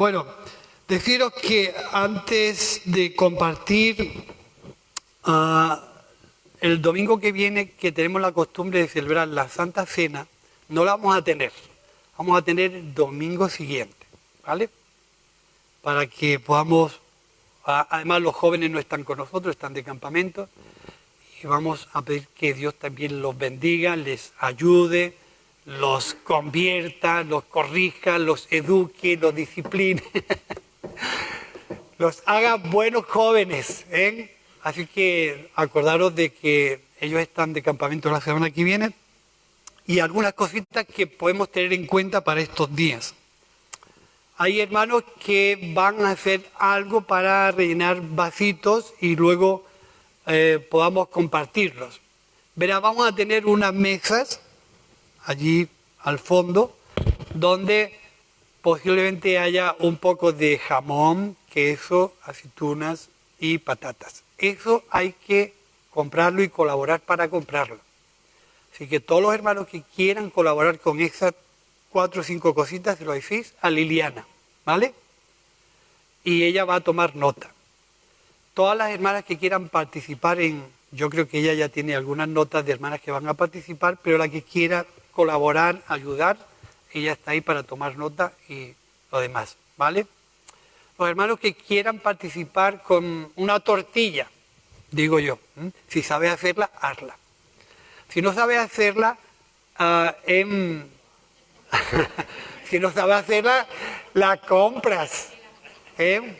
Bueno, deciros que antes de compartir el domingo que viene, que tenemos la costumbre de celebrar la Santa Cena, no la vamos a tener. Vamos a tener el domingo siguiente, ¿vale? Para que podamos, además los jóvenes no están con nosotros, están de campamento, y vamos a pedir que Dios también los bendiga, les ayude, los convierta, los corrija, los eduque, los discipline, los haga buenos jóvenes, ¿eh? Así que acordaros de que ellos están de campamento la semana que viene y algunas cositas que podemos tener en cuenta para estos días. Hay hermanos que van a hacer algo para rellenar vasitos y luego podamos compartirlos. Verá, vamos a tener unas mesas allí al fondo donde posiblemente haya un poco de jamón, queso, aceitunas y patatas. Eso hay que comprarlo y colaborar para comprarlo. Así que todos los hermanos que quieran colaborar con esas 4 o 5 cositas, se lo decís a Liliana, ¿vale? Y ella va a tomar nota. Todas las hermanas que quieran participar yo creo que ella ya tiene algunas notas de hermanas que van a participar, pero la que quiera colaborar, ayudar, ella está ahí para tomar nota y lo demás, ¿vale? Los hermanos que quieran participar con una tortilla, digo yo, si sabes hacerla, hazla. Si no sabes hacerla, si no sabes hacerla, la compras. En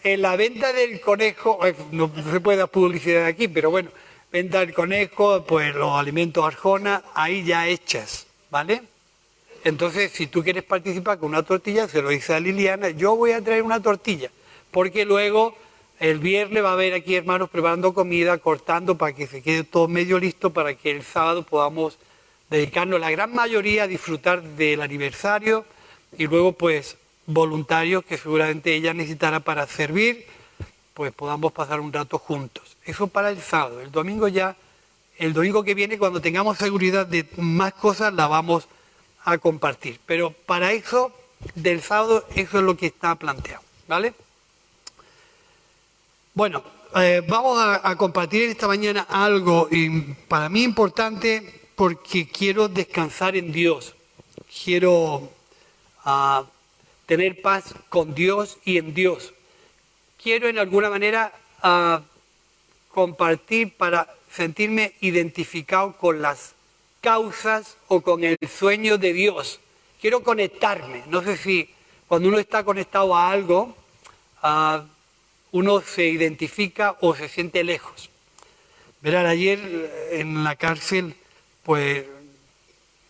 la venta del conejo, no se puede dar publicidad aquí, pero bueno, venta del conejo, pues los alimentos Arjona, ahí ya hechas, ¿vale? Entonces, si tú quieres participar con una tortilla, se lo dice a Liliana, yo voy a traer una tortilla, porque luego el viernes va a haber aquí hermanos preparando comida, cortando para que se quede todo medio listo, para que el sábado podamos dedicarnos la gran mayoría a disfrutar del aniversario y luego pues voluntarios que seguramente ella necesitará para servir, pues podamos pasar un rato juntos. Eso para el sábado. El domingo que viene, cuando tengamos seguridad de más cosas, la vamos a compartir. Pero para eso, del sábado, eso es lo que está planteado, ¿vale? Bueno, vamos a compartir esta mañana algo para mí importante porque quiero descansar en Dios. Quiero tener paz con Dios y en Dios. Quiero en alguna manera compartir para sentirme identificado con las causas o con el sueño de Dios. Quiero conectarme. No sé si cuando uno está conectado a algo, uno se identifica o se siente lejos. Verán, ayer en la cárcel, pues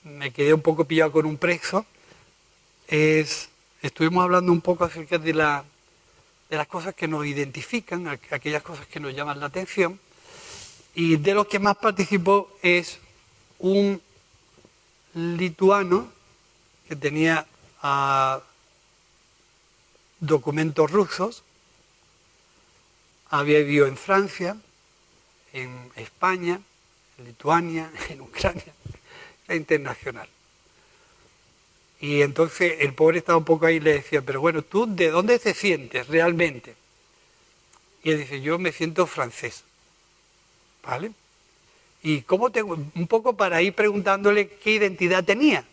me quedé un poco pillado con un preso. Estuvimos hablando un poco acerca de las cosas que nos identifican, aquellas cosas que nos llaman la atención. Y de los que más participó es un lituano que tenía documentos rusos, había vivido en Francia, en España, en Lituania, en Ucrania, era internacional. Y entonces el pobre estaba un poco ahí y le decía, pero bueno, ¿tú de dónde te sientes realmente? Y él dice, yo me siento francés, ¿vale? Y un poco para ir preguntándole qué identidad tenía.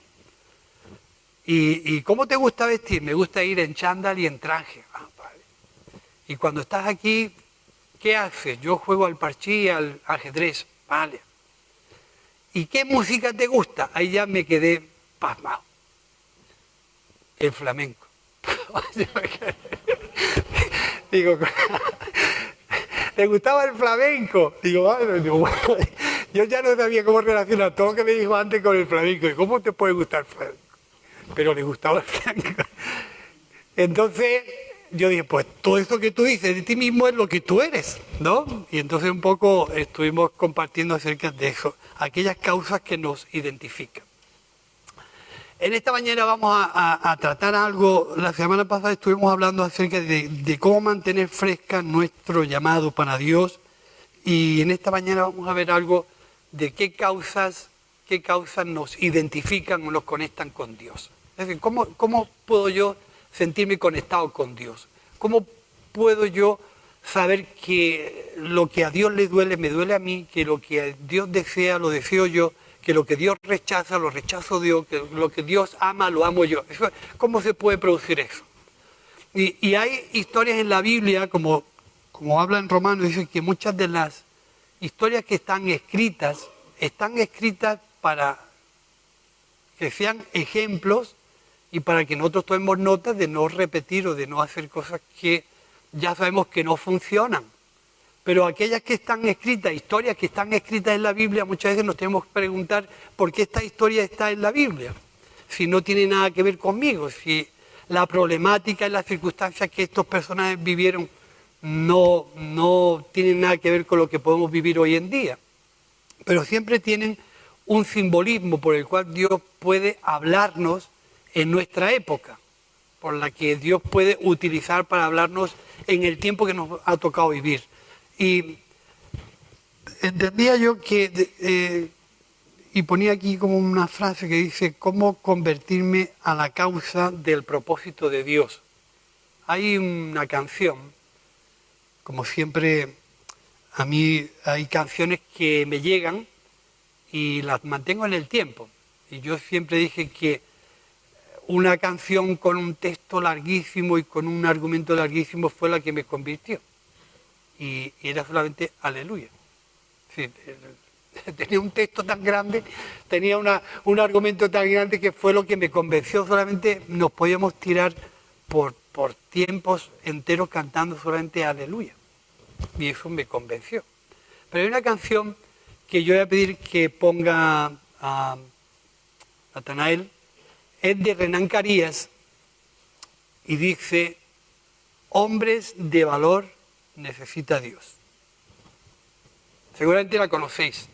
¿Y cómo te gusta vestir? Me gusta ir en chándal y en traje. Vale. Y cuando estás aquí, ¿qué haces? Yo juego al parchís y al ajedrez. Vale. ¿Y qué música te gusta? Ahí ya me quedé pasmado. El flamenco. Digo, ¿te gustaba el flamenco? Digo, bueno, yo ya no sabía cómo relacionar todo lo que me dijo antes con el flamenco. ¿Y cómo te puede gustar el flamenco? Pero le gustaba el flamenco. Entonces yo dije, pues todo eso que tú dices de ti mismo es lo que tú eres, ¿no? Y entonces un poco estuvimos compartiendo acerca de eso, aquellas causas que nos identifican. En esta mañana vamos a tratar algo. La semana pasada estuvimos hablando acerca de cómo mantener fresca nuestro llamado para Dios, y en esta mañana vamos a ver algo de qué causas nos identifican o nos conectan con Dios. Es decir, ¿cómo puedo yo sentirme conectado con Dios? ¿Cómo puedo yo saber que lo que a Dios le duele me duele a mí, que lo que Dios desea lo deseo yo, que lo que Dios rechaza lo rechazo yo, que lo que Dios ama lo amo yo? ¿Cómo se puede producir eso? Y hay historias en la Biblia, como habla en Romanos, dice que muchas de las historias que están escritas para que sean ejemplos y para que nosotros tomemos notas de no repetir o de no hacer cosas que ya sabemos que no funcionan. Pero aquellas que están escritas, historias que están escritas en la Biblia, muchas veces nos tenemos que preguntar por qué esta historia está en la Biblia, si no tiene nada que ver conmigo, si la problemática y las circunstancias que estos personajes vivieron no tienen nada que ver con lo que podemos vivir hoy en día. Pero siempre tienen un simbolismo por el cual Dios puede hablarnos en nuestra época, por la que Dios puede utilizar para hablarnos en el tiempo que nos ha tocado vivir. Y entendía yo que, y ponía aquí como una frase que dice, ¿cómo convertirme a la causa del propósito de Dios? Hay una canción, como siempre, a mí hay canciones que me llegan y las mantengo en el tiempo. Y yo siempre dije que una canción con un texto larguísimo y con un argumento larguísimo fue la que me convirtió. Y era solamente Aleluya. Sí, tenía un texto tan grande, tenía un argumento tan grande que fue lo que me convenció. Solamente nos podíamos tirar por tiempos enteros cantando solamente Aleluya. Y eso me convenció. Pero hay una canción que yo voy a pedir que ponga a Natanael, es de Renán Carías y dice, hombres de valor necesita Dios. Seguramente la conocéis.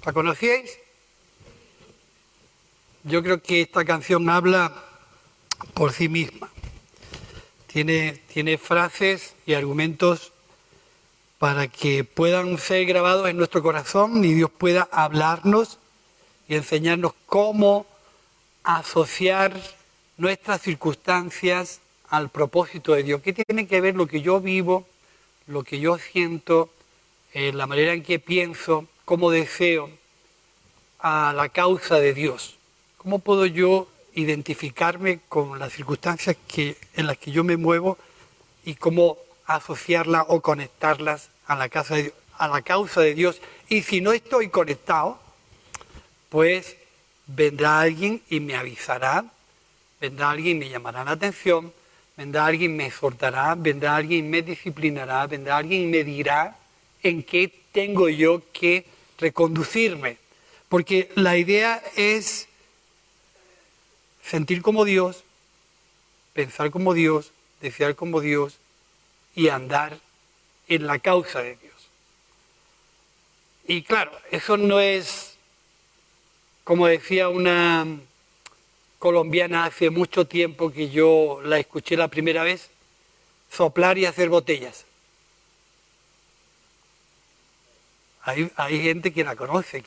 ¿La conocíais? Yo creo que esta canción habla por sí misma. Tiene frases y argumentos para que puedan ser grabados en nuestro corazón y Dios pueda hablarnos y enseñarnos cómo asociar nuestras circunstancias al propósito de Dios. ¿Qué tiene que ver lo que yo vivo, lo que yo siento, la manera en que pienso, cómo deseo, a la causa de Dios? ¿Cómo puedo yo identificarme con las circunstancias en las que yo me muevo y cómo asociarlas o conectarlas a la causa de Dios? Y si no estoy conectado, pues vendrá alguien y me avisará, vendrá alguien y me llamará la atención, vendrá alguien y me exhortará, vendrá alguien y me disciplinará, vendrá alguien y me dirá en qué tengo yo que reconducirme. Porque la idea es sentir como Dios, pensar como Dios, desear como Dios y andar en la causa de Dios. Y claro, eso no es, como decía una colombiana hace mucho tiempo que yo la escuché la primera vez, soplar y hacer botellas. Hay gente que la conoce.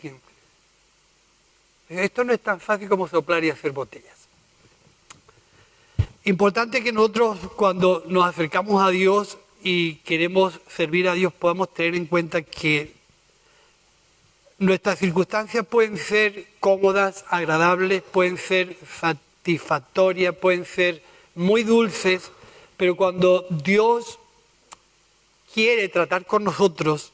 Esto no es tan fácil como soplar y hacer botellas. Importante que nosotros, cuando nos acercamos a Dios y queremos servir a Dios, podamos tener en cuenta que nuestras circunstancias pueden ser cómodas, agradables, pueden ser satisfactorias, pueden ser muy dulces, pero cuando Dios quiere tratar con nosotros,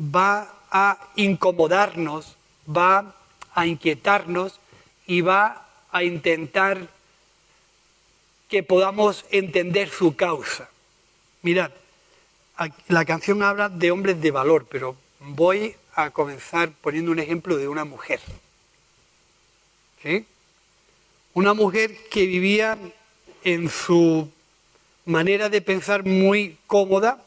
va a incomodarnos, va a inquietarnos y va a intentar que podamos entender su causa. Mirad, la canción habla de hombres de valor, pero voy a comenzar poniendo un ejemplo de una mujer. ¿Sí? Una mujer que vivía en su manera de pensar muy cómoda,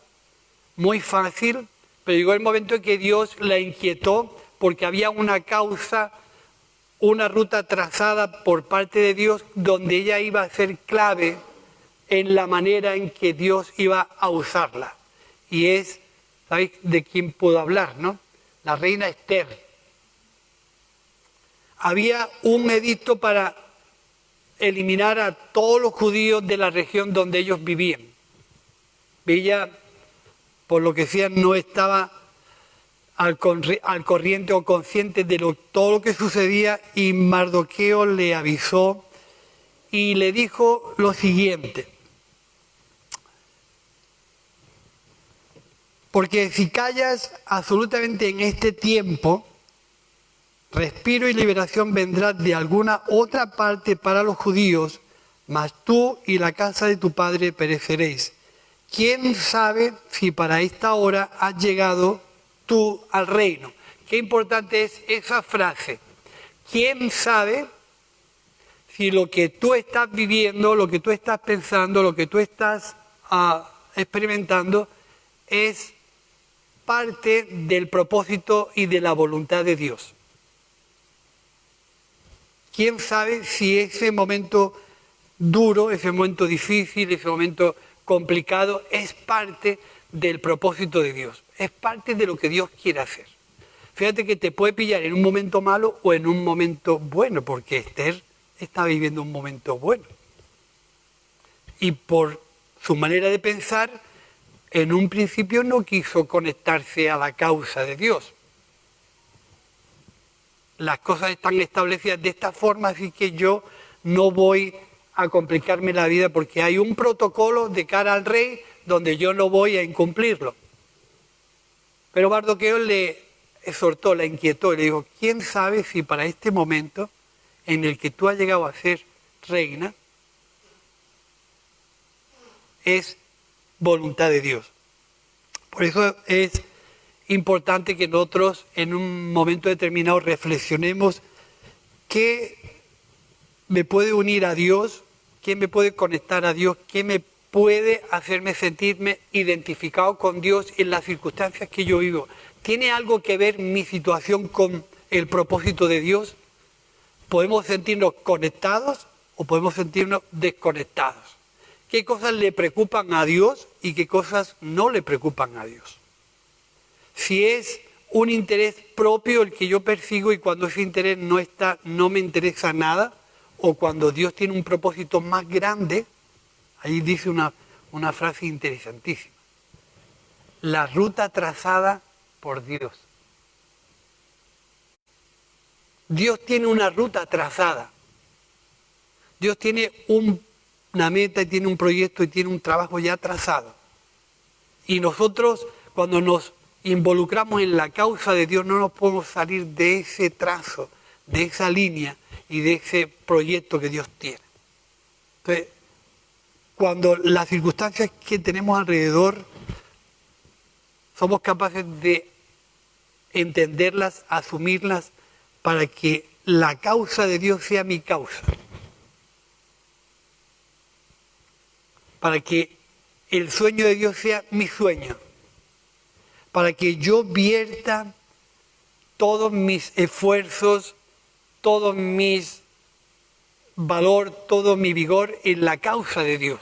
muy fácil, pero llegó el momento en que Dios la inquietó porque había una causa, una ruta trazada por parte de Dios donde ella iba a ser clave en la manera en que Dios iba a usarla. Y es, ¿sabéis de quién puedo hablar, no? La reina Esther. Había un edicto para eliminar a todos los judíos de la región donde ellos vivían. Ella, por lo que sea, no estaba al corriente o consciente de todo lo que sucedía, y Mardoqueo le avisó y le dijo lo siguiente: porque si callas absolutamente en este tiempo, respiro y liberación vendrá de alguna otra parte para los judíos, mas tú y la casa de tu padre pereceréis. ¿Quién sabe si para esta hora has llegado tú al reino? Qué importante es esa frase. ¿Quién sabe si lo que tú estás viviendo, lo que tú estás pensando, lo que tú estás experimentando es parte del propósito y de la voluntad de Dios? ¿Quién sabe si ese momento duro, ese momento difícil, ese momento complicado es parte del propósito de Dios? Es parte de lo que Dios quiere hacer. Fíjate que te puede pillar en un momento malo o en un momento bueno, porque Esther está viviendo un momento bueno. Y por su manera de pensar, en un principio no quiso conectarse a la causa de Dios. Las cosas están establecidas de esta forma, así que yo no voy a complicarme la vida porque hay un protocolo de cara al rey donde yo no voy a incumplirlo. Pero Mardoqueo le exhortó, la inquietó y le dijo: ¿quién sabe si para este momento en el que tú has llegado a ser reina es voluntad de Dios? Por eso es importante que nosotros en un momento determinado reflexionemos qué me puede unir a Dios, qué me puede conectar a Dios, qué me puede hacerme sentirme identificado con Dios en las circunstancias que yo vivo. ¿Tiene algo que ver mi situación con el propósito de Dios, podemos sentirnos conectados o podemos sentirnos desconectados. ¿Qué cosas le preocupan a Dios y qué cosas no le preocupan a Dios? Si es un interés propio el que yo persigo y cuando ese interés no está, no me interesa nada, o cuando Dios tiene un propósito más grande, ahí dice una frase interesantísima. La ruta trazada por Dios. Dios tiene una ruta trazada. Dios tiene una meta y tiene un proyecto y tiene un trabajo ya trazado. Y nosotros, cuando nos involucramos en la causa de Dios, no nos podemos salir de ese trazo, de esa línea y de ese proyecto que Dios tiene. Entonces, cuando las circunstancias que tenemos alrededor somos capaces de entenderlas, asumirlas, para que la causa de Dios sea mi causa. Para que el sueño de Dios sea mi sueño. Para que yo vierta todos mis esfuerzos, todos mis valor, todo mi vigor en la causa de Dios.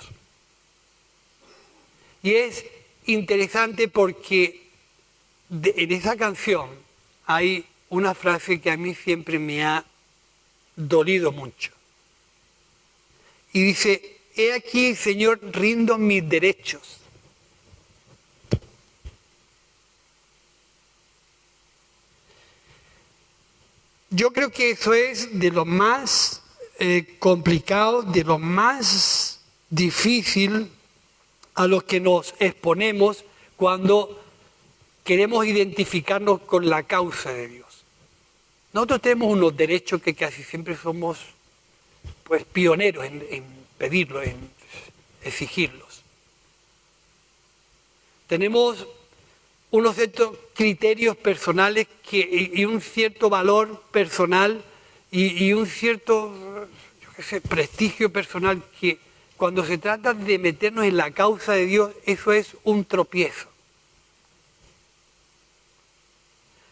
Y es interesante porque en esa canción hay una frase que a mí siempre me ha dolido mucho. Y dice, he aquí, Señor, rindo mis derechos. Yo creo que eso es de lo más complicado, de lo más difícil a lo que nos exponemos cuando queremos identificarnos con la causa de Dios. Nosotros tenemos unos derechos que casi siempre somos pues pioneros en pedirlos, en exigirlos. Tenemos unos ciertos criterios personales y un cierto valor personal y un cierto, prestigio personal que cuando se trata de meternos en la causa de Dios, eso es un tropiezo.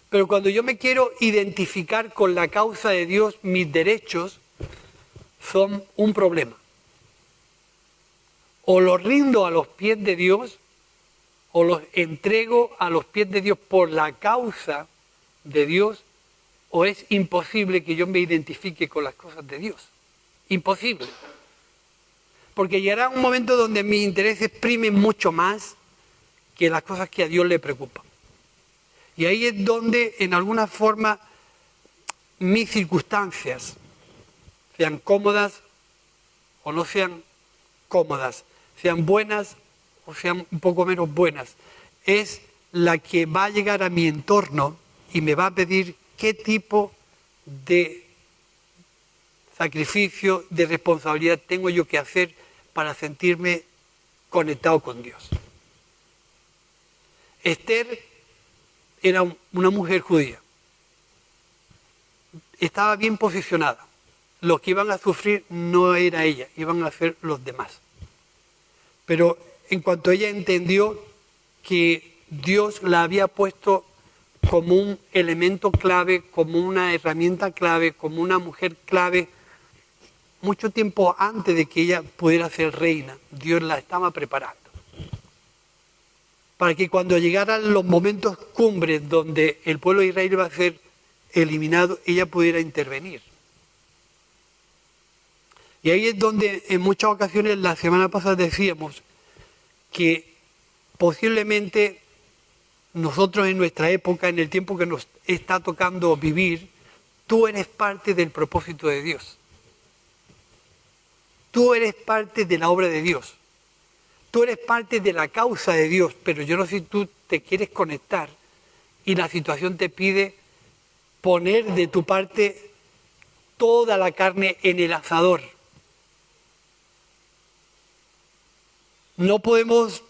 Pero cuando yo me quiero identificar con la causa de Dios, mis derechos son un problema. O los rindo a los pies de Dios, o los entrego a los pies de Dios por la causa de Dios, o es imposible que yo me identifique con las cosas de Dios. Imposible. Porque llegará un momento donde mis intereses primen mucho más que las cosas que a Dios le preocupan. Y ahí es donde, en alguna forma, mis circunstancias, sean cómodas o no sean cómodas, sean buenas o sean un poco menos buenas, es la que va a llegar a mi entorno y me va a pedir qué tipo de sacrificio, de responsabilidad tengo yo que hacer para sentirme conectado con Dios. Esther era una mujer judía. Estaba bien posicionada. Los que iban a sufrir no era ella, iban a ser los demás. Pero en cuanto ella entendió que Dios la había puesto como un elemento clave, como una herramienta clave, como una mujer clave, mucho tiempo antes de que ella pudiera ser reina, Dios la estaba preparando. Para que cuando llegaran los momentos cumbres donde el pueblo de Israel iba a ser eliminado, ella pudiera intervenir. Y ahí es donde en muchas ocasiones, la semana pasada decíamos que posiblemente nosotros en nuestra época, en el tiempo que nos está tocando vivir, tú eres parte del propósito de Dios. Tú eres parte de la obra de Dios. Tú eres parte de la causa de Dios, pero yo no sé si tú te quieres conectar y la situación te pide poner de tu parte toda la carne en el asador. No podemos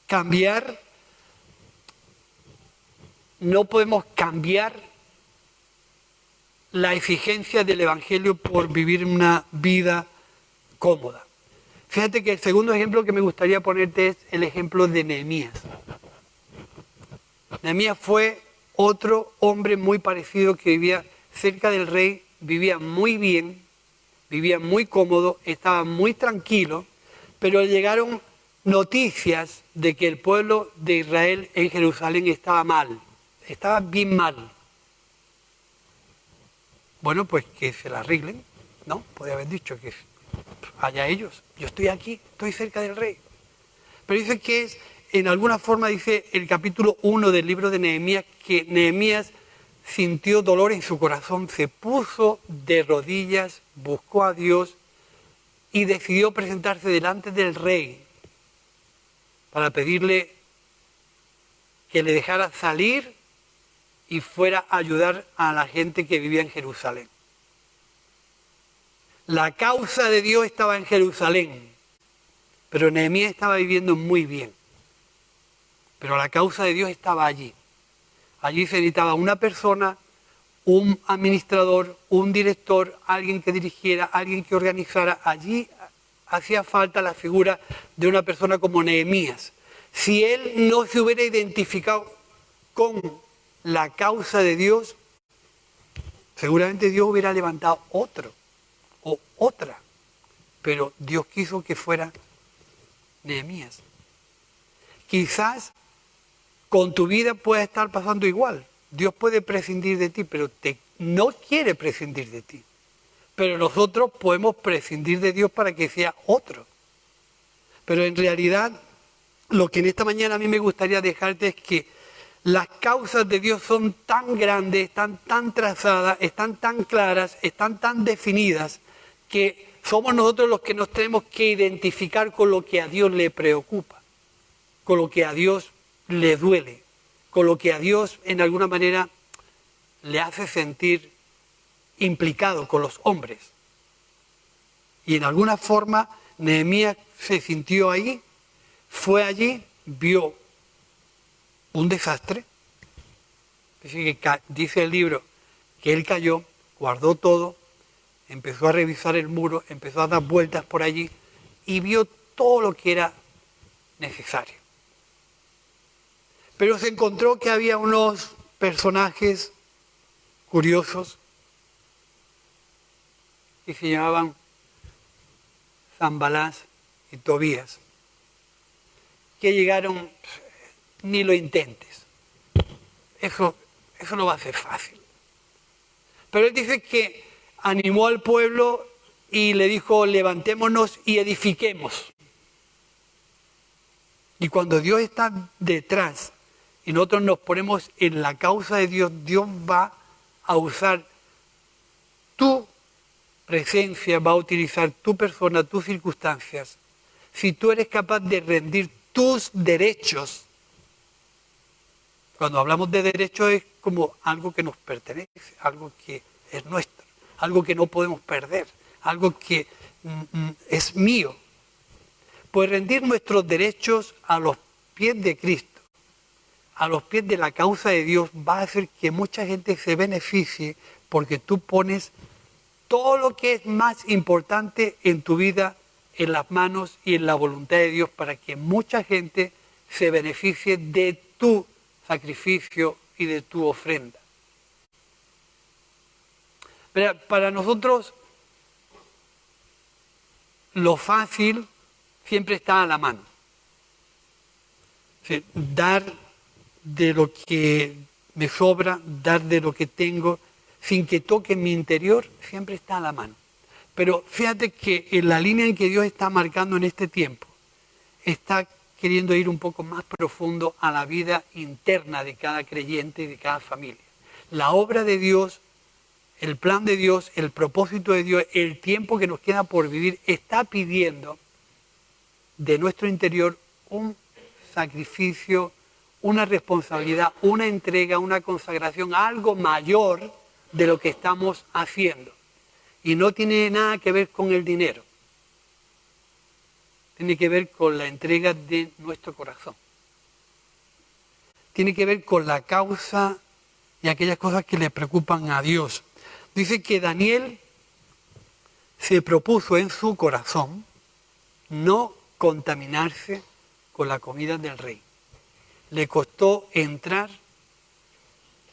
cambiar la exigencia del Evangelio por vivir una vida cómoda. Fíjate que el segundo ejemplo que me gustaría ponerte es el ejemplo de Nehemías. Nehemías fue otro hombre muy parecido que vivía cerca del rey, vivía muy bien, vivía muy cómodo, estaba muy tranquilo, pero llegaron noticias de que el pueblo de Israel en Jerusalén estaba mal, estaba bien mal. Bueno, pues que se la arreglen, ¿no? Podría haber dicho que allá ellos, yo estoy aquí, estoy cerca del rey. Pero dice que es, en alguna forma dice el capítulo 1 del libro de Nehemías, que Nehemías sintió dolor en su corazón, se puso de rodillas, buscó a Dios y decidió presentarse delante del rey para pedirle que le dejara salir y fuera a ayudar a la gente que vivía en Jerusalén. La causa de Dios estaba en Jerusalén, pero Nehemías estaba viviendo muy bien. Pero la causa de Dios estaba allí. Allí se necesitaba una persona, un administrador, un director, alguien que dirigiera, alguien que organizara. Allí hacía falta la figura de una persona como Nehemías. Si él no se hubiera identificado con la causa de Dios, seguramente Dios hubiera levantado otro o otra. Pero Dios quiso que fuera Nehemías. Quizás con tu vida puede estar pasando igual. Dios puede prescindir de ti, pero no quiere prescindir de ti. Pero nosotros podemos prescindir de Dios para que sea otro. Pero en realidad, lo que en esta mañana a mí me gustaría dejarte es que las causas de Dios son tan grandes, están tan trazadas, están tan claras, están tan definidas, que somos nosotros los que nos tenemos que identificar con lo que a Dios le preocupa, con lo que a Dios le duele, con lo que a Dios en alguna manera le hace sentir implicado con los hombres. Y en alguna forma Nehemías se sintió ahí, fue allí, vio un desastre. Dice el libro que él cayó, guardó todo, empezó a revisar el muro, empezó a dar vueltas por allí y vio todo lo que era necesario. Pero se encontró que había unos personajes curiosos que se llamaban Sanballat y Tobías, que llegaron, ni lo intentes, eso no va a ser fácil. Pero él dice que animó al pueblo y le dijo, levantémonos y edifiquemos. Y cuando Dios está detrás y nosotros nos ponemos en la causa de Dios, Dios va a usar tu presencia, va a utilizar tu persona, tus circunstancias. Si tú eres capaz de rendir tus derechos, cuando hablamos de derechos es como algo que nos pertenece, algo que es nuestro, algo que no podemos perder, algo que es mío. Pues rendir nuestros derechos a los pies de Cristo, a los pies de la causa de Dios, va a hacer que mucha gente se beneficie porque tú pones todo lo que es más importante en tu vida en las manos y en la voluntad de Dios para que mucha gente se beneficie de tu sacrificio y de tu ofrenda. Pero para nosotros lo fácil siempre está a la mano. O sea, dar de lo que me sobra, dar de lo que tengo, sin que toque mi interior, siempre está a la mano. Pero fíjate que en la línea en que Dios está marcando en este tiempo, está queriendo ir un poco más profundo a la vida interna de cada creyente y de cada familia. La obra de Dios, el plan de Dios, el propósito de Dios, el tiempo que nos queda por vivir, está pidiendo de nuestro interior un sacrificio, una responsabilidad, una entrega, una consagración, algo mayor de lo que estamos haciendo. Y no tiene nada que ver con el dinero. Tiene que ver con la entrega de nuestro corazón. Tiene que ver con la causa y aquellas cosas que le preocupan a Dios. Dice que Daniel se propuso en su corazón no contaminarse con la comida del rey. Le costó entrar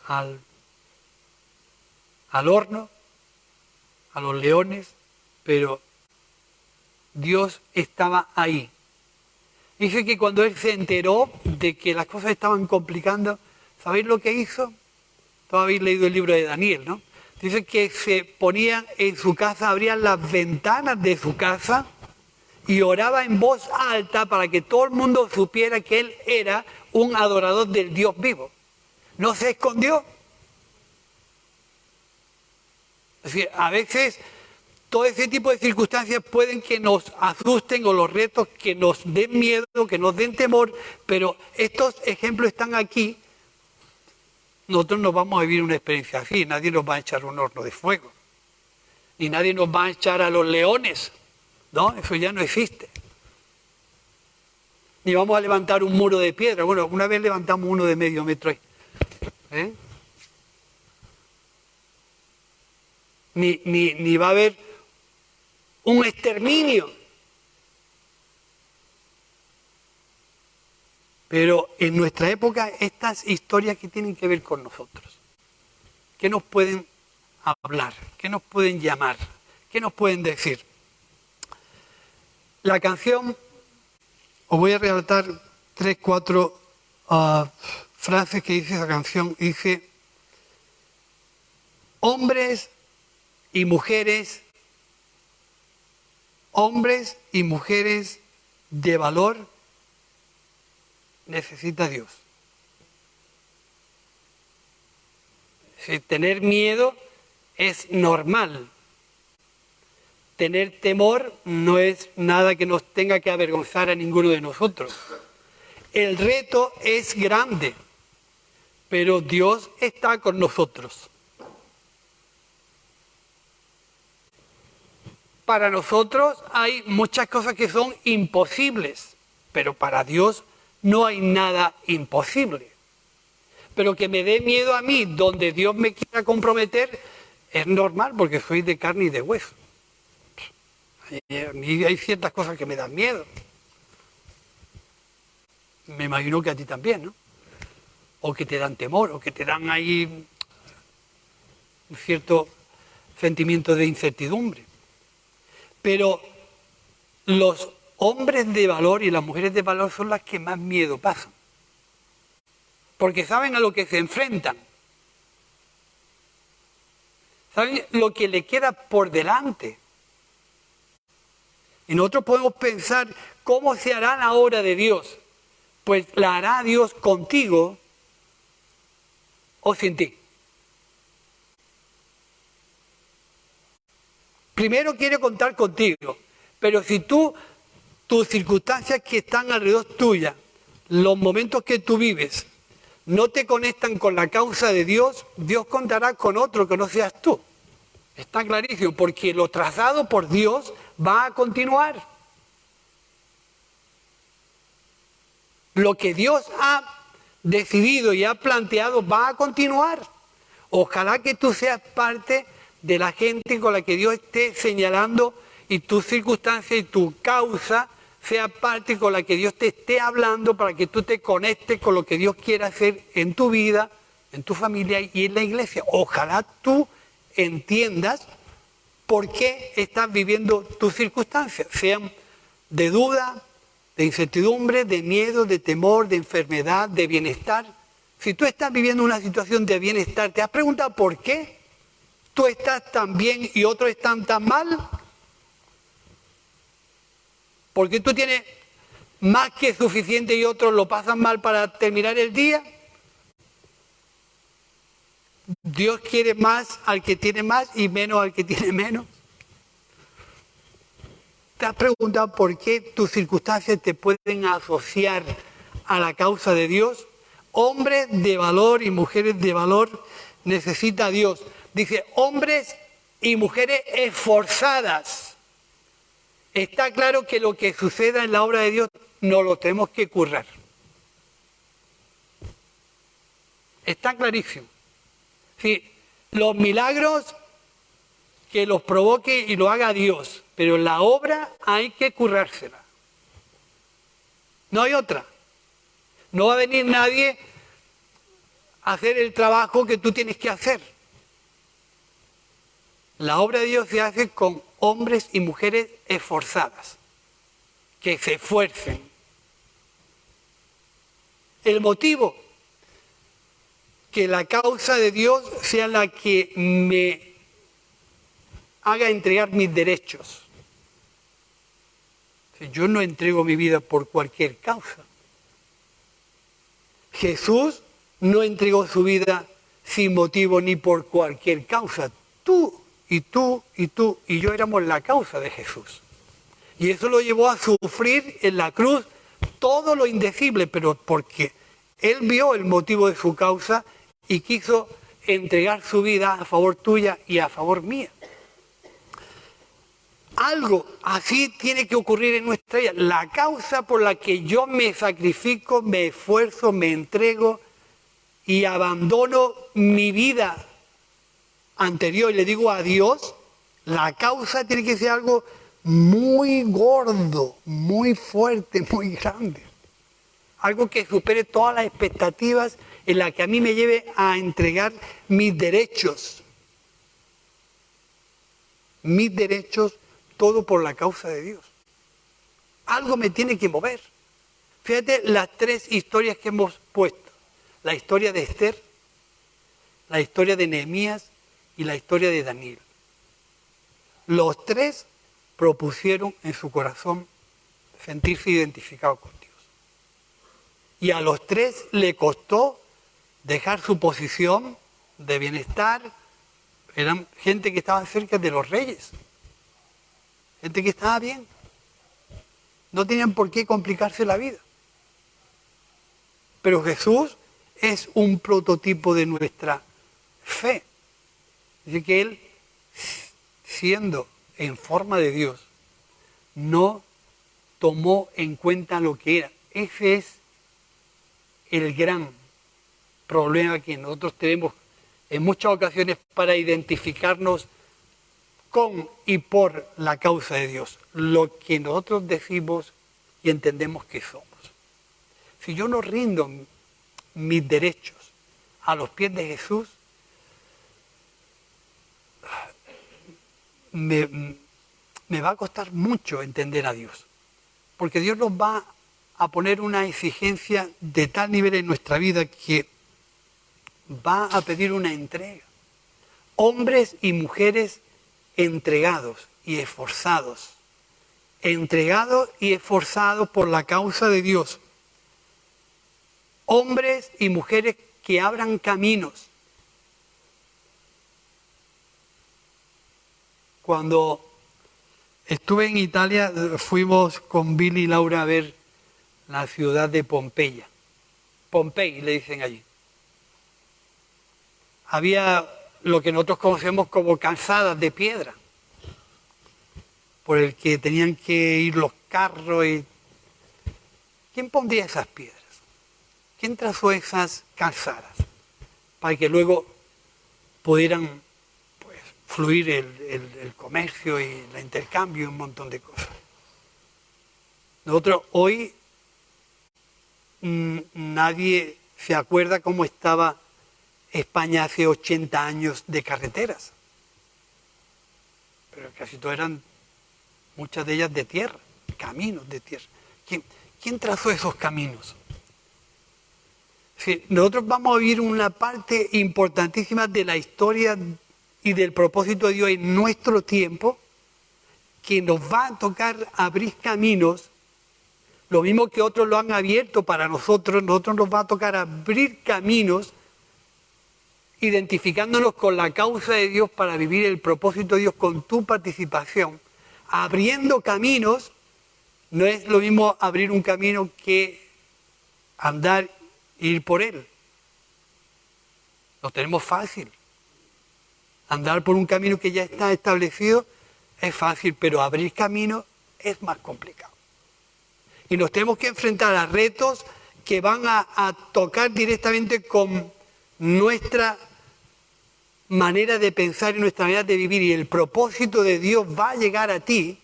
al horno, a los leones, pero Dios estaba ahí. Dice que cuando él se enteró de que las cosas estaban complicando, ¿sabéis lo que hizo? Todos habéis leído el libro de Daniel, ¿no? Dice que se ponía en su casa, abrían las ventanas de su casa y oraba en voz alta para que todo el mundo supiera que él era un adorador del Dios vivo. No se escondió. Es decir, a veces todo ese tipo de circunstancias pueden que nos asusten, o los retos que nos den miedo, que nos den temor, pero estos ejemplos están aquí. Nosotros no vamos a vivir una experiencia así, nadie nos va a echar un horno de fuego, ni nadie nos va a echar a los leones, ¿no? Eso ya no existe. Ni vamos a levantar un muro de piedra. Bueno, una vez levantamos uno de medio metro ahí. Ni va a haber un exterminio. Pero en nuestra época, estas historias que tienen que ver con nosotros, ¿qué nos pueden hablar? ¿Qué nos pueden llamar? ¿Qué nos pueden decir? La canción, os voy a relatar 3, 4 frases que dice esa canción. Dice: hombres y mujeres de valor necesita Dios. Si tener miedo es normal. Tener temor no es nada que nos tenga que avergonzar a ninguno de nosotros. El reto es grande, pero Dios está con nosotros. Para nosotros hay muchas cosas que son imposibles, pero para Dios no hay nada imposible. Pero que me dé miedo a mí, donde Dios me quiera comprometer, es normal, porque soy de carne y de hueso. A mí hay ciertas cosas que me dan miedo. Me imagino que a ti también, ¿no? O que te dan temor, o que te dan ahí un cierto sentimiento de incertidumbre. Pero los hombres de valor y las mujeres de valor son las que más miedo pasan. Porque saben a lo que se enfrentan. Saben lo que le queda por delante. Y nosotros podemos pensar, ¿cómo se hará la obra de Dios? Pues la hará Dios contigo o sin ti. Primero quiere contar contigo, pero si tus circunstancias que están alrededor tuya, los momentos que tú vives, no te conectan con la causa de Dios, Dios contará con otro que no seas tú. Está clarísimo, porque lo trazado por Dios va a continuar. Lo que Dios ha decidido y ha planteado va a continuar. Ojalá que tú seas parte de la gente con la que Dios esté señalando, y tu circunstancia y tu causa sea parte con la que Dios te esté hablando, para que tú te conectes con lo que Dios quiere hacer en tu vida, en tu familia y en la iglesia. Ojalá tú entiendas por qué estás viviendo tus circunstancias, sean de duda, de incertidumbre, de miedo, de temor, de enfermedad, de bienestar. Si tú estás viviendo una situación de bienestar, ¿te has preguntado por qué tú estás tan bien y otros están tan mal? ¿Porque tú tienes más que suficiente y otros lo pasan mal para terminar el día? Dios quiere más al que tiene más y menos al que tiene menos. ¿Te has preguntado por qué tus circunstancias te pueden asociar a la causa de Dios? Hombres de valor y mujeres de valor necesita a Dios. Dice, hombres y mujeres esforzadas. Está claro que lo que suceda en la obra de Dios no lo tenemos que currar. Está clarísimo. Sí, los milagros que los provoque y lo haga Dios, pero la obra hay que currársela. No hay otra. No va a venir nadie hacer el trabajo que tú tienes que hacer. La obra de Dios se hace con hombres y mujeres esforzadas, que se esfuercen. El motivo, que la causa de Dios sea la que me haga entregar mis derechos. Yo no entrego mi vida por cualquier causa. Jesús no entregó su vida sin motivo ni por cualquier causa. Tú y tú y tú y yo éramos la causa de Jesús. Y eso lo llevó a sufrir en la cruz todo lo indecible, pero porque Él vio el motivo de su causa y quiso entregar su vida a favor tuya y a favor mía. Algo así tiene que ocurrir en nuestra vida. La causa por la que yo me sacrifico, me esfuerzo, me entrego y abandono mi vida anterior y le digo a Dios, la causa tiene que ser algo muy gordo, muy fuerte, muy grande. Algo que supere todas las expectativas, en la que a mí me lleve a entregar mis derechos, todo por la causa de Dios. Algo me tiene que mover. Fíjate las tres historias que hemos puesto. La historia de Esther, la historia de Nehemías y la historia de Daniel. Los tres propusieron en su corazón sentirse identificados con Dios. Y a los tres le costó dejar su posición de bienestar. Eran gente que estaba cerca de los reyes. Gente que estaba bien. No tenían por qué complicarse la vida. Pero Jesús es un prototipo de nuestra fe. Así que Él, siendo en forma de Dios, no tomó en cuenta lo que era. Ese es el gran problema que nosotros tenemos en muchas ocasiones para identificarnos con y por la causa de Dios, lo que nosotros decimos y entendemos que somos. Si yo no rindo mis derechos a los pies de Jesús, me va a costar mucho entender a Dios, porque Dios nos va a poner una exigencia de tal nivel en nuestra vida que va a pedir una entrega. Hombres y mujeres entregados y esforzados por la causa de Dios. Hombres y mujeres que abran caminos. Cuando estuve en Italia, fuimos con Billy y Laura a ver la ciudad de Pompeya. Pompey le dicen allí. Había lo que nosotros conocemos como calzadas de piedra, por el que tenían que ir los carros. ¿Quién pondría esas piedras? ¿Quién trazó esas calzadas? Para que luego pudieran fluir el comercio y el intercambio y un montón de cosas. Nosotros hoy nadie se acuerda cómo estaba España hace 80 años de carreteras. Pero casi todas eran, muchas de ellas de tierra, caminos de tierra. ¿Quién trazó esos caminos? Sí, nosotros vamos a vivir una parte importantísima de la historia y del propósito de Dios en nuestro tiempo, que nos va a tocar abrir caminos, lo mismo que otros lo han abierto para nosotros nos va a tocar abrir caminos, identificándonos con la causa de Dios para vivir el propósito de Dios con tu participación. Abriendo caminos, no es lo mismo abrir un camino que andar e ir por él. Lo tenemos fácil. Andar por un camino que ya está establecido es fácil, pero abrir camino es más complicado. Y nos tenemos que enfrentar a retos que van a tocar directamente con nuestra manera de pensar y nuestra manera de vivir. Y el propósito de Dios va a llegar a ti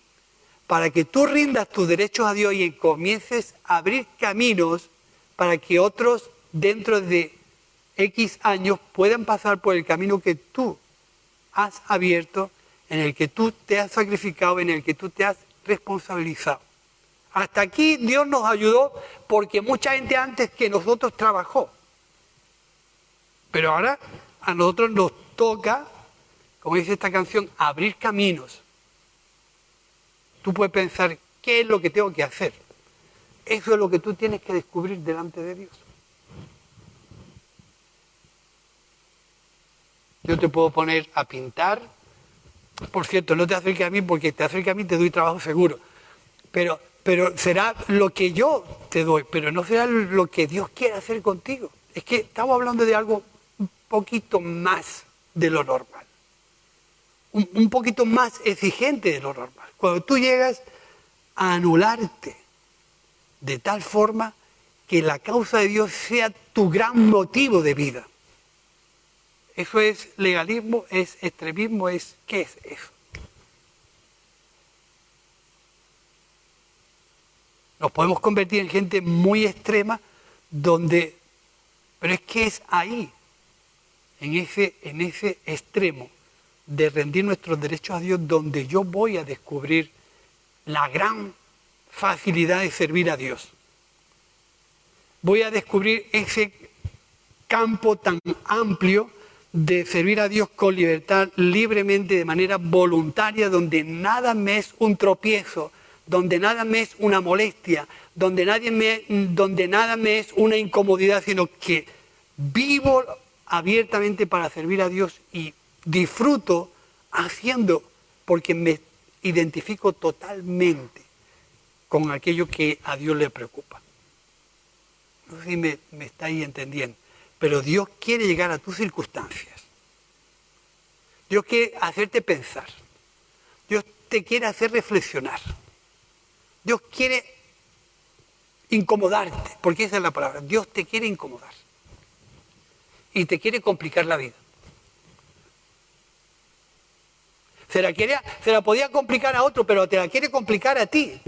para que tú rindas tus derechos a Dios y comiences a abrir caminos para que otros dentro de X años puedan pasar por el camino que tú has abierto, en el que tú te has sacrificado, en el que tú te has responsabilizado. Hasta aquí Dios nos ayudó porque mucha gente antes que nosotros trabajó. Pero ahora a nosotros nos toca, como dice esta canción, abrir caminos. Tú puedes pensar, ¿qué es lo que tengo que hacer? Eso es lo que tú tienes que descubrir delante de Dios. Yo te puedo poner a pintar. Por cierto, no te acerques a mí porque te acerques a mí te doy trabajo seguro. Pero será lo que yo te doy, pero no será lo que Dios quiere hacer contigo. Es que estamos hablando de algo un poquito más de lo normal. Un poquito más exigente de lo normal. Cuando tú llegas a anularte de tal forma que la causa de Dios sea tu gran motivo de vida. Eso es legalismo, es extremismo, ¿qué es eso? Nos podemos convertir en gente muy extrema pero es que es ahí, en ese extremo de rendir nuestros derechos a Dios, donde yo voy a descubrir la gran facilidad de servir a Dios. Voy a descubrir ese campo tan amplio de servir a Dios con libertad, libremente, de manera voluntaria, donde nada me es un tropiezo, donde nada me es una molestia, donde nada me es una incomodidad, sino que vivo abiertamente para servir a Dios y disfruto haciendo, porque me identifico totalmente con aquello que a Dios le preocupa. No sé si me estáis entendiendo, pero Dios quiere llegar a tus circunstancias. Dios quiere hacerte pensar. Dios te quiere hacer reflexionar. Dios quiere incomodarte, porque esa es la palabra. Dios te quiere incomodar. Y te quiere complicar la vida. Se la podía complicar a otro, pero te la quiere complicar a ti.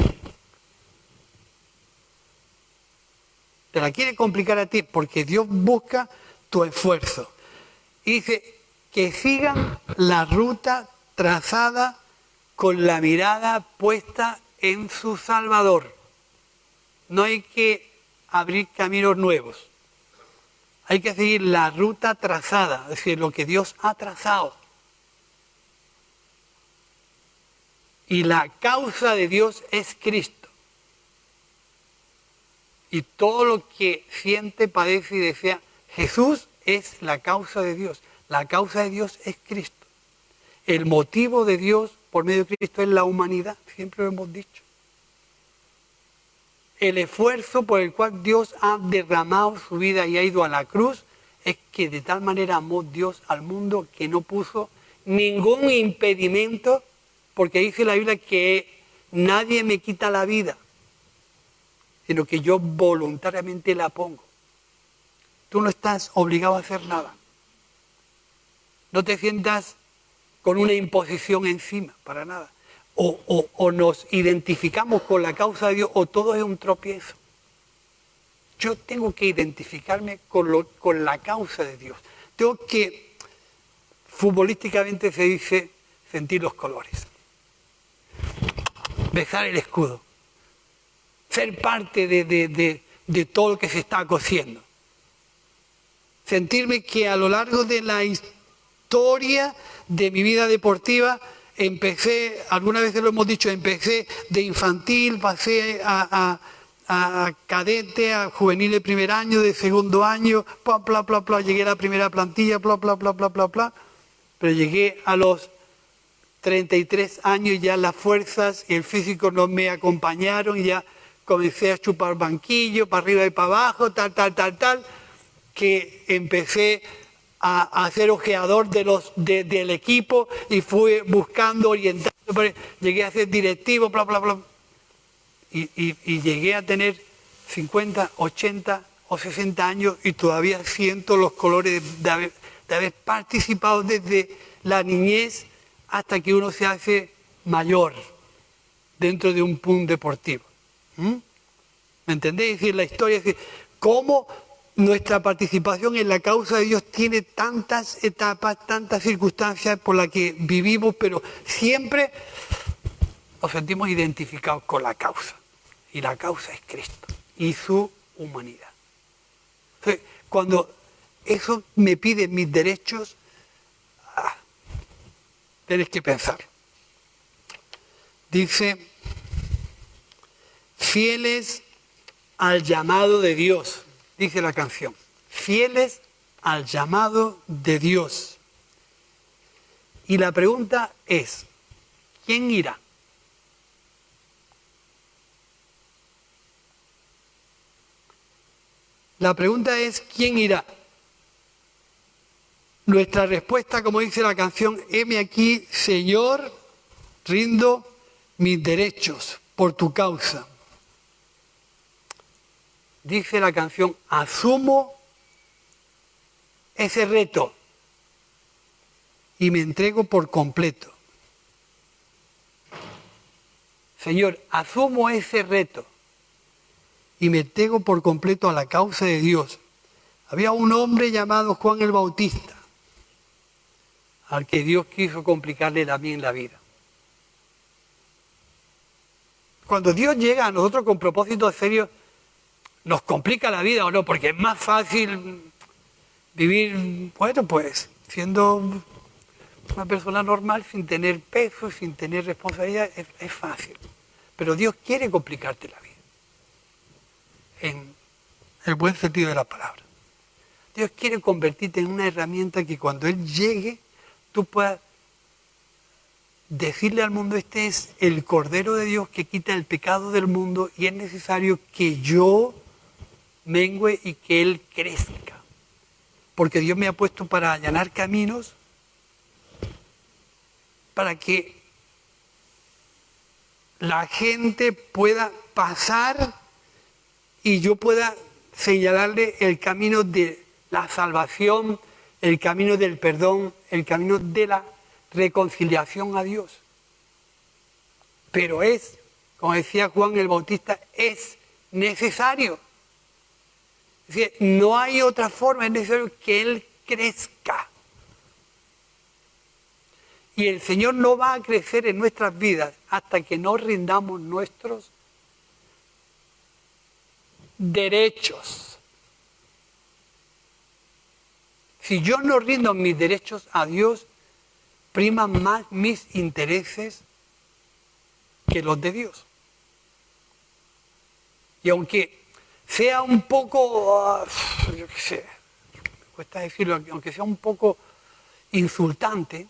Te la quiere complicar a ti, porque Dios busca tu esfuerzo. Y dice que sigan la ruta trazada con la mirada puesta en su Salvador. No hay que abrir caminos nuevos. Hay que seguir la ruta trazada, es decir, lo que Dios ha trazado. Y la causa de Dios es Cristo. Y todo lo que siente, padece y desea, Jesús es la causa de Dios. La causa de Dios es Cristo. El motivo de Dios por medio de Cristo es la humanidad, siempre lo hemos dicho. El esfuerzo por el cual Dios ha derramado su vida y ha ido a la cruz es que de tal manera amó Dios al mundo que no puso ningún impedimento, porque dice la Biblia que nadie me quita la vida, sino que yo voluntariamente la pongo. Tú no estás obligado a hacer nada. No te sientas con una imposición encima, para nada. O nos identificamos con la causa de Dios, o todo es un tropiezo. Yo tengo que identificarme con la causa de Dios. Tengo que, futbolísticamente se dice, sentir los colores. Besar el escudo. Ser parte de todo lo que se está cociendo. Sentirme que a lo largo de la historia de mi vida deportiva empecé, algunas veces lo hemos dicho, empecé de infantil, pasé a cadete, a juvenil de primer año, de segundo año, llegué a la primera plantilla, pero llegué a los 33 años y ya las fuerzas y el físico no me acompañaron y ya comencé a chupar banquillo, para arriba y para abajo, que empecé a ser ojeador del equipo y fui buscando, orientando, llegué a ser directivo, y llegué a tener 50, 80 o 60 años y todavía siento los colores de haber participado desde la niñez hasta que uno se hace mayor dentro de un punto deportivo. ¿Me entendéis? Es decir, la historia es decir, cómo nuestra participación en la causa de Dios tiene tantas etapas, tantas circunstancias por las que vivimos, pero siempre nos sentimos identificados con la causa. Y la causa es Cristo y su humanidad. Entonces, cuando eso me pide mis derechos, tienes que pensar. Dice, fieles al llamado de Dios, dice la canción, fieles al llamado de Dios. Y la pregunta es, ¿quién irá? La pregunta es, ¿quién irá? Nuestra respuesta, como dice la canción, heme aquí, Señor, rindo mis derechos por tu causa. Dice la canción, asumo ese reto y me entrego por completo. Señor, asumo ese reto y me entrego por completo a la causa de Dios. Había un hombre llamado Juan el Bautista, al que Dios quiso complicarle también la vida. Cuando Dios llega a nosotros con propósitos serios, nos complica la vida o no, porque es más fácil vivir, bueno, pues, siendo una persona normal, sin tener peso, sin tener responsabilidad, es fácil. Pero Dios quiere complicarte la vida, en el buen sentido de la palabra. Dios quiere convertirte en una herramienta que cuando Él llegue, tú puedas decirle al mundo, este es el Cordero de Dios que quita el pecado del mundo y es necesario que yo mengüe y que Él crezca. Porque Dios me ha puesto para allanar caminos, para que la gente pueda pasar y yo pueda señalarle el camino de la salvación, el camino del perdón, el camino de la reconciliación a Dios. Pero es, como decía Juan el Bautista, es necesario. Es decir, no hay otra forma, es necesario que Él crezca. Y el Señor no va a crecer en nuestras vidas hasta que no rindamos nuestros derechos. Si yo no rindo mis derechos a Dios, priman más mis intereses que los de Dios. Y aunque sea un poco, yo qué sé, me cuesta decirlo, aunque sea un poco insultante,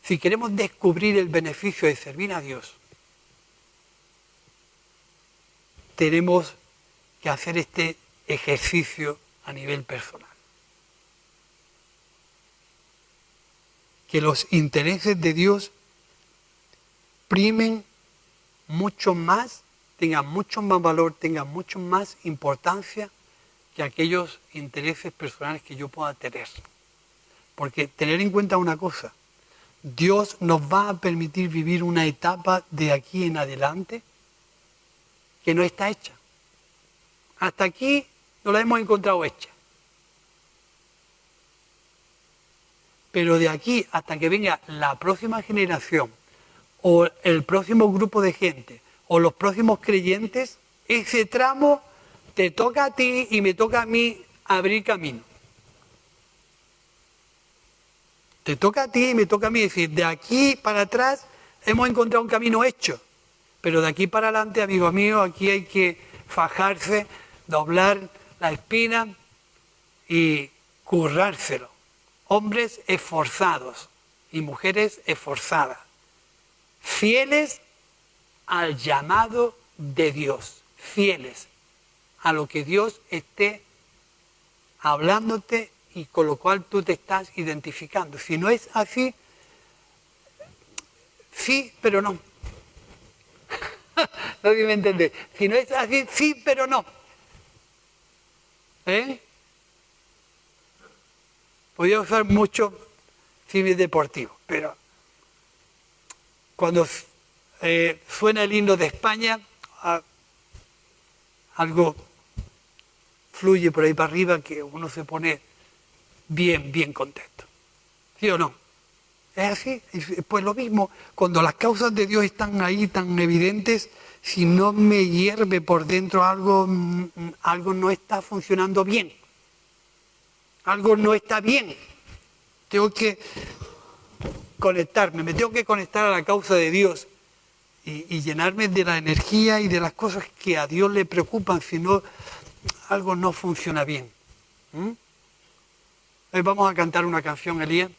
si queremos descubrir el beneficio de servir a Dios, tenemos que hacer este ejercicio a nivel personal. Que los intereses de Dios primen mucho más, tengan mucho más valor, tengan mucho más importancia que aquellos intereses personales que yo pueda tener. Porque tener en cuenta una cosa, Dios nos va a permitir vivir una etapa de aquí en adelante que no está hecha. Hasta aquí no la hemos encontrado hecha. Pero de aquí hasta que venga la próxima generación o el próximo grupo de gente o los próximos creyentes, ese tramo te toca a ti y me toca a mí abrir camino. Te toca a ti y me toca a mí decir, de aquí para atrás hemos encontrado un camino hecho, pero de aquí para adelante, amigo mío, aquí hay que fajarse, doblar la espina y currárselo. Hombres esforzados y mujeres esforzadas, fieles al llamado de Dios, fieles a lo que Dios esté hablándote y con lo cual tú te estás identificando. Si no es así, sí, pero no. No sé si me entendés. Si no es así, sí, pero no. Podría usar mucho cine deportivo, pero cuando suena el himno de España, algo fluye por ahí para arriba que uno se pone bien, bien contento. ¿Sí o no? Es así. Pues lo mismo, cuando las causas de Dios están ahí tan evidentes, si no me hierve por dentro algo, algo no está funcionando bien. Algo no está bien. Tengo que conectarme, me tengo que conectar a la causa de Dios y llenarme de la energía y de las cosas que a Dios le preocupan, si no, algo no funciona bien. Hoy vamos a cantar una canción, Elías,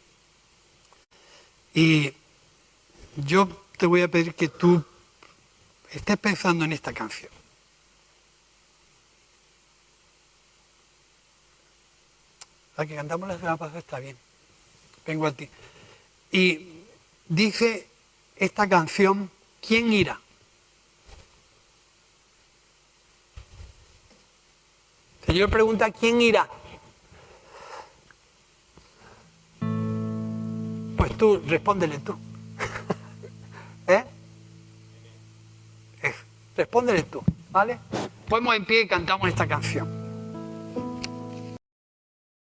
y yo te voy a pedir que tú estés pensando en esta canción. La que cantamos la semana pasada está bien. Vengo a ti. Y dice esta canción, ¿quién irá? El Señor pregunta, ¿quién irá? Pues tú, respóndele tú. ¿Eh? Respóndele tú, ¿vale? Ponemos en pie y cantamos esta canción.